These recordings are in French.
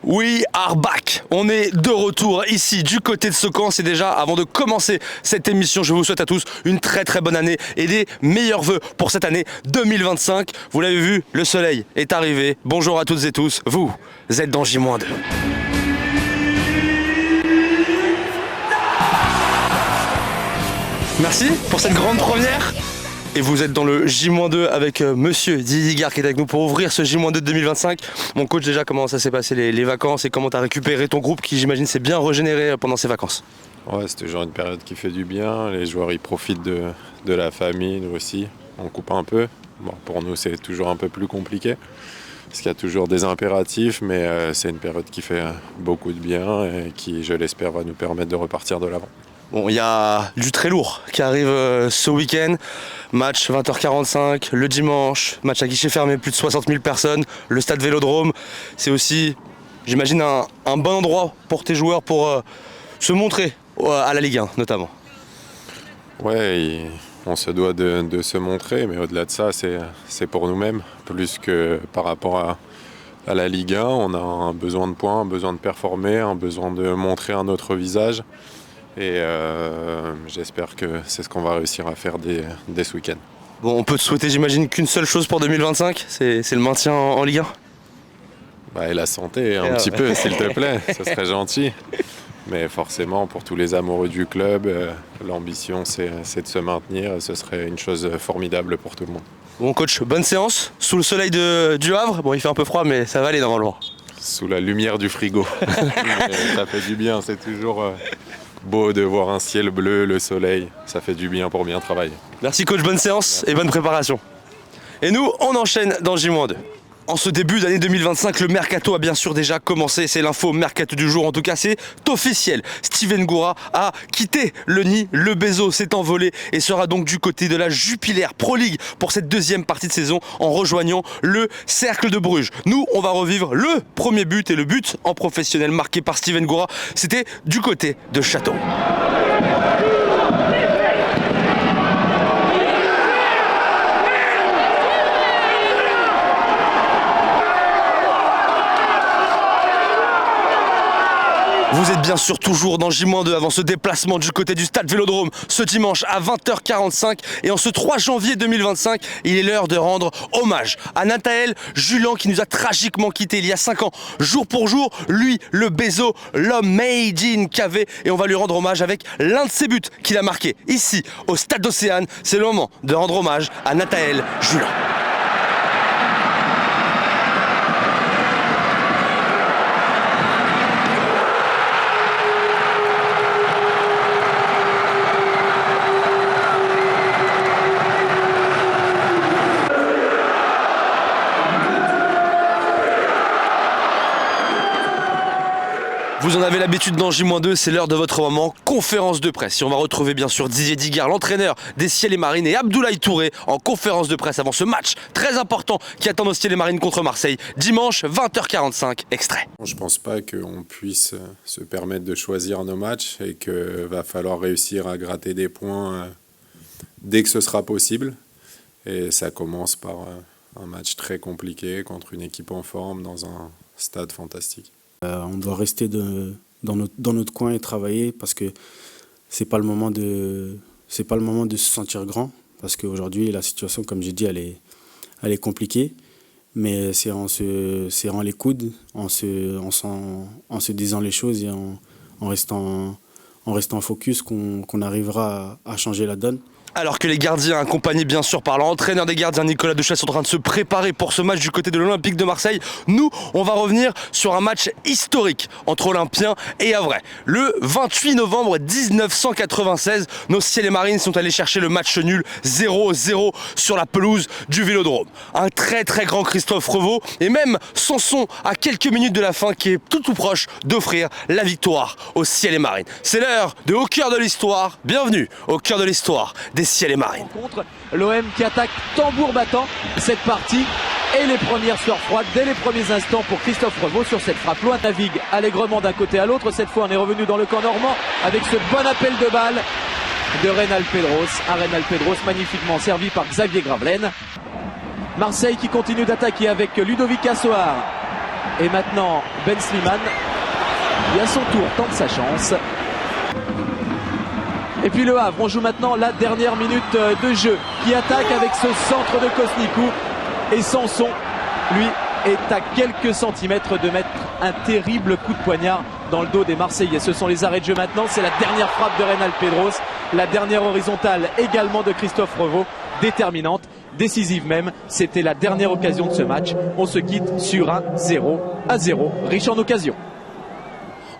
We are back. On est de retour ici du côté de Secans. Et déjà, avant de commencer cette émission, je vous souhaite à tous une très bonne année et des meilleurs vœux pour cette année 2025. Vous l'avez vu, le soleil est arrivé. Bonjour à toutes et tous. Vous êtes dans J-2. Merci pour cette grande première. Et vous êtes dans le J-2 avec monsieur Didier Digard qui est avec nous pour ouvrir ce J-2 de 2025. Mon coach, déjà, comment ça s'est passé les vacances et comment tu as récupéré ton groupe qui, j'imagine, s'est bien régénéré pendant ces vacances? Ouais, c'est toujours une période qui fait du bien. Les joueurs, ils profitent de la famille, nous aussi. On coupe un peu. Bon, pour nous, c'est toujours un peu plus compliqué parce qu'il y a toujours des impératifs, mais c'est une période qui fait beaucoup de bien et qui, je l'espère, va nous permettre de repartir de l'avant. Bon, il y a du très lourd qui arrive ce week-end. Match 20h45, le dimanche, match à guichet fermé, plus de 60 000 personnes, le stade Vélodrome. C'est aussi, j'imagine, un bon endroit pour tes joueurs pour se montrer à la Ligue 1 notamment. Ouais, on se doit de se montrer, mais au-delà de ça, c'est pour nous-mêmes. Plus que par rapport à la Ligue 1, on a un besoin de points, un besoin de performer, un besoin de montrer un autre visage. Et j'espère que c'est ce qu'on va réussir à faire dès ce week-end. Bon, on peut te souhaiter, j'imagine, qu'une seule chose pour 2025, c'est le maintien en Ligue 1. Bah, et la santé, un petit peu, s'il te plaît, ce serait gentil. Mais forcément, pour tous les amoureux du club, l'ambition, c'est de se maintenir. Ce serait une chose formidable pour tout le monde. Bon, coach, bonne séance, sous le soleil du Havre. Bon, il fait un peu froid, mais ça va aller normalement. Sous la lumière du frigo. Ça fait du bien, c'est toujours... beau de voir un ciel bleu, le soleil, ça fait du bien pour bien travailler. Merci coach, bonne séance. Merci. Et bonne préparation. Et nous, on enchaîne dans J-2. En ce début d'année 2025, le mercato a bien sûr déjà commencé. C'est l'info mercato du jour, en tout cas c'est officiel. Steven Goura a quitté le nid, le Bezo s'est envolé et sera donc du côté de la Jupiler Pro League pour cette deuxième partie de saison en rejoignant le Cercle de Bruges. Nous, on va revivre le premier but et le but en professionnel marqué par Steven Goura. C'était du côté de Châteauroux. Vous êtes bien sûr toujours dans J-2 avant ce déplacement du côté du stade Vélodrome ce dimanche à 20h45 et en ce 3 janvier 2025, il est l'heure de rendre hommage à Nathaël Julian qui nous a tragiquement quittés il y a 5 ans, jour pour jour, lui le Bezo, l'homme made in KV et on va lui rendre hommage avec l'un de ses buts qu'il a marqué ici au stade d'Océane. C'est le moment de rendre hommage à Nathaël Julian. Vous en avez l'habitude dans J-2, c'est l'heure de votre moment conférence de presse. Et on va retrouver bien sûr Didier Digard, l'entraîneur des Ciel et Marines, et Abdoulaye Touré en conférence de presse avant ce match très important qui attend nos Ciel et Marines contre Marseille. Dimanche, 20h45, extrait. Je ne pense pas qu'on puisse se permettre de choisir nos matchs et qu'il va falloir réussir à gratter des points dès que ce sera possible. Et ça commence par un match très compliqué contre une équipe en forme dans un stade fantastique. On doit rester dans notre coin et travailler parce que c'est pas le moment de se sentir grand parce qu'aujourd'hui la situation, comme j'ai dit, elle est compliquée, mais c'est en se serrant les coudes, en se disant les choses et en restant focus qu'on arrivera à changer la donne. Alors que les gardiens, accompagnés bien sûr par l'entraîneur des gardiens Nicolas Duchesne, sont en train de se préparer pour ce match du côté de l'Olympique de Marseille, nous, on va revenir sur un match historique entre Olympiens et Havrais. Le 28 novembre 1996, nos Ciel et Marines sont allés chercher le match nul 0-0 sur la pelouse du Vélodrome. Un très grand Christophe Revaux et même Sanson à quelques minutes de la fin qui est tout proche d'offrir la victoire aux Ciel et Marines. C'est l'heure de Au cœur de l'histoire. Bienvenue au cœur de l'histoire des Ciel et Marines. L'OM qui attaque tambour battant cette partie et les premières sueurs froides dès les premiers instants pour Christophe Revaux sur cette frappe. Loin navigue allègrement d'un côté à l'autre. Cette fois on est revenu dans le camp normand avec ce bon appel de balle de Reynal Pedros. Un Reynal Pedros magnifiquement servi par Xavier Gravelaine. Marseille qui continue d'attaquer avec Ludovic Assoar. Et maintenant, Ben Slimane, qui à son tour tente sa chance. Et puis le Havre, on joue maintenant la dernière minute de jeu, qui attaque avec ce centre de Kosnikou. Et Sanson, lui, est à quelques centimètres de mettre un terrible coup de poignard dans le dos des Marseillais. Ce sont les arrêts de jeu maintenant, c'est la dernière frappe de Reynald Pedros, la dernière horizontale également de Christophe Revaux, déterminante, décisive même. C'était la dernière occasion de ce match. On se quitte sur un 0-0, riche en occasions.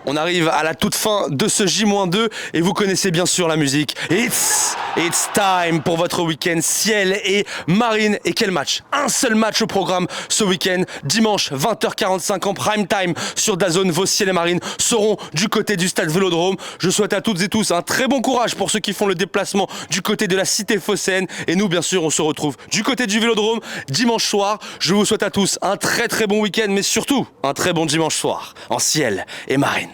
On arrive à la toute fin de ce J-2 et vous connaissez bien sûr la musique. It's time pour votre week-end ciel et marine. Et quel match? Un seul match au programme ce week-end. Dimanche 20h45 en prime time sur DAZN. Vos ciel et marine seront du côté du stade Vélodrome. Je souhaite à toutes et tous un très bon courage pour ceux qui font le déplacement du côté de la cité phocéenne. Et nous bien sûr on se retrouve du côté du Vélodrome dimanche soir. Je vous souhaite à tous un très bon week-end mais surtout un très bon dimanche soir en ciel et marine.